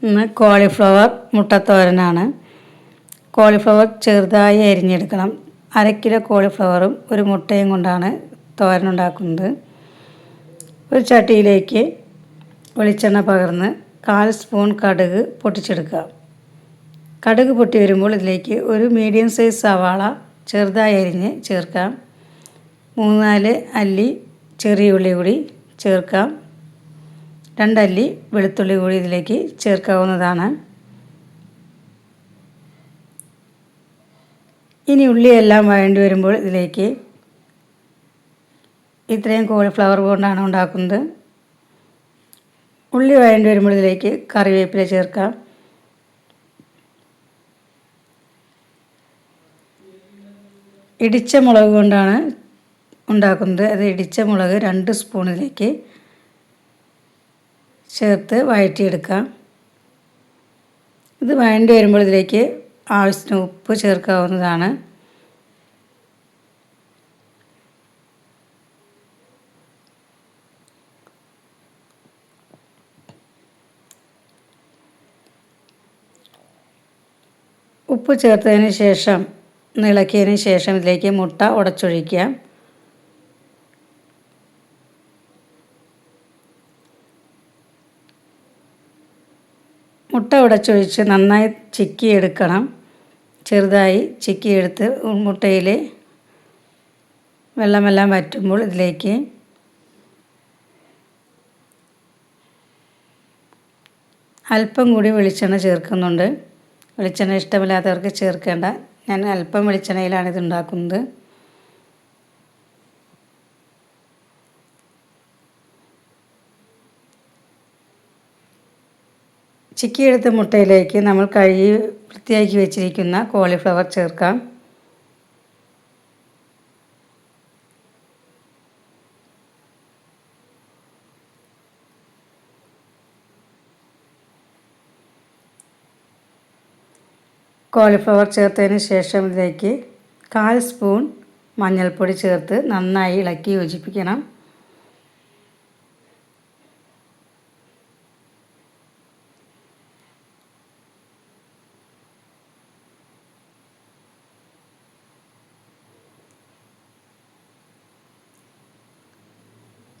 ഇന്ന് cauliflower മുട്ടത്തോരനാണ്. Cauliflower ചെറുതായി അരിഞ്ഞെടുക്കണം. 1/2 kilo കോളിഫ്ലവറും ഒരു മുട്ടയും കൊണ്ടാണ് തോരൻ ഉണ്ടാക്കുന്നത്. ഒരു ചട്ടിയിലേക്ക് വെളിച്ചെണ്ണ പകർന്ന് 1/4 സ്പൂൺ കടുക് പൊട്ടിച്ചെടുക്കുക. കടുക് പൊട്ടി വരുമ്പോൾ ഇതിലേക്ക് ഒരു മീഡിയം സൈസ് സവാള ചെറുതായി അരിഞ്ഞ് ചേർക്കാം. 3-4 അല്ലി ചെറിയ ഉള്ളി കൂടി ചേർക്കാം. 2 അല്ലി വെളുത്തുള്ളി കൂടി ഇതിലേക്ക് ചേർക്കാവുന്നതാണ്. ഇനി ഉള്ളിയെല്ലാം വഴണ്ടി വരുമ്പോൾ ഇതിലേക്ക് ഇത്രയും കോളിഫ്ലവർ കൊണ്ടാണ് ഉണ്ടാക്കുന്നത്. ഉള്ളി വഴണ്ടി വരുമ്പോൾ ഇതിലേക്ക് കറിവേപ്പില ചേർക്കാം. ഇടിച്ച മുളക് കൊണ്ടാണ് ഉണ്ടാക്കുന്നത്. അത് ഇടിച്ച മുളക് 2 സ്പൂൺ ഇതിലേക്ക് ചേർത്ത് വഴറ്റിയെടുക്കാം. ഇത് വഴണ്ടി വരുമ്പോൾ ഇതിലേക്ക് ആവശ്യത്തിന് ഉപ്പ് ചേർക്കാവുന്നതാണ്. ഉപ്പ് ചേർത്തതിന് ശേഷം ഇളക്കിയതിന് ശേഷം ഇതിലേക്ക് മുട്ട ഉടച്ചൊഴിക്കുക. മുട്ട ഉടച്ചൊഴിച്ച് നന്നായി ചിക്കിയെടുക്കണം. ചെറുതായി ചിക്കിയെടുത്ത് മുട്ടയിൽ വെള്ളമെല്ലാം വറ്റുമ്പോൾ ഇതിലേക്ക് അല്പം കൂടി വെളിച്ചെണ്ണ ചേർക്കുന്നുണ്ട്. വെളിച്ചെണ്ണ ഇഷ്ടമില്ലാത്തവർക്ക് ചേർക്കേണ്ട. ഞാൻ അല്പം വെളിച്ചെണ്ണയിലാണ് ഇത് ഉണ്ടാക്കുന്നത്. ചിക്കിയെടുത്ത മുട്ടയിലേക്ക് നമ്മൾ കഴുകി വൃത്തിയാക്കി വെച്ചിരിക്കുന്ന കോളിഫ്ലവർ ചേർക്കാം. കോളിഫ്ലവർ ചേർത്തതിന് ശേഷം ഇതിലേക്ക് 1/4 സ്പൂൺ മഞ്ഞൾപ്പൊടി ചേർത്ത് നന്നായി ഇളക്കി യോജിപ്പിക്കണം.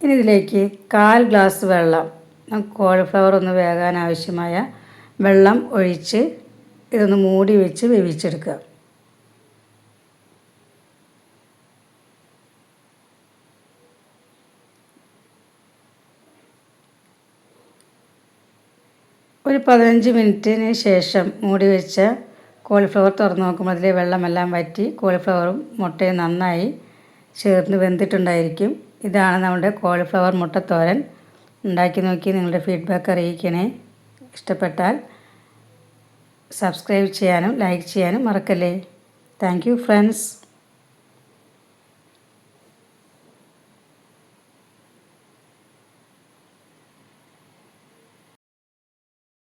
ഇനി ഇതിലേക്ക് 1/4 ഗ്ലാസ് വെള്ളം, കോളിഫ്ലവർ ഒന്ന് വേകാൻ ആവശ്യമായ വെള്ളം ഒഴിച്ച് ഇതൊന്ന് മൂടി വെച്ച് വേവിച്ചെടുക്കുക. ഒരു 15 മിനിറ്റിന് ശേഷം മൂടി വെച്ച കോളിഫ്ലവർ തുറന്ന് നോക്കുമ്പോൾ അതിലെ വെള്ളമെല്ലാം വറ്റി കോളിഫ്ലവറും മുട്ടയും നന്നായി ചേർന്ന് വെന്തിട്ടുണ്ടായിരിക്കും. ഇതാണ് നമ്മുടെ കോളിഫ്ലവർ മുട്ടത്തോരൻ. ഉണ്ടാക്കി നോക്കി നിങ്ങളുടെ ഫീഡ്ബാക്ക് അറിയിക്കണേ. ഇഷ്ടപ്പെട്ടാൽ സബ്സ്ക്രൈബ് ചെയ്യാനും ലൈക്ക് ചെയ്യാനും മറക്കല്ലേ. Thank you friends.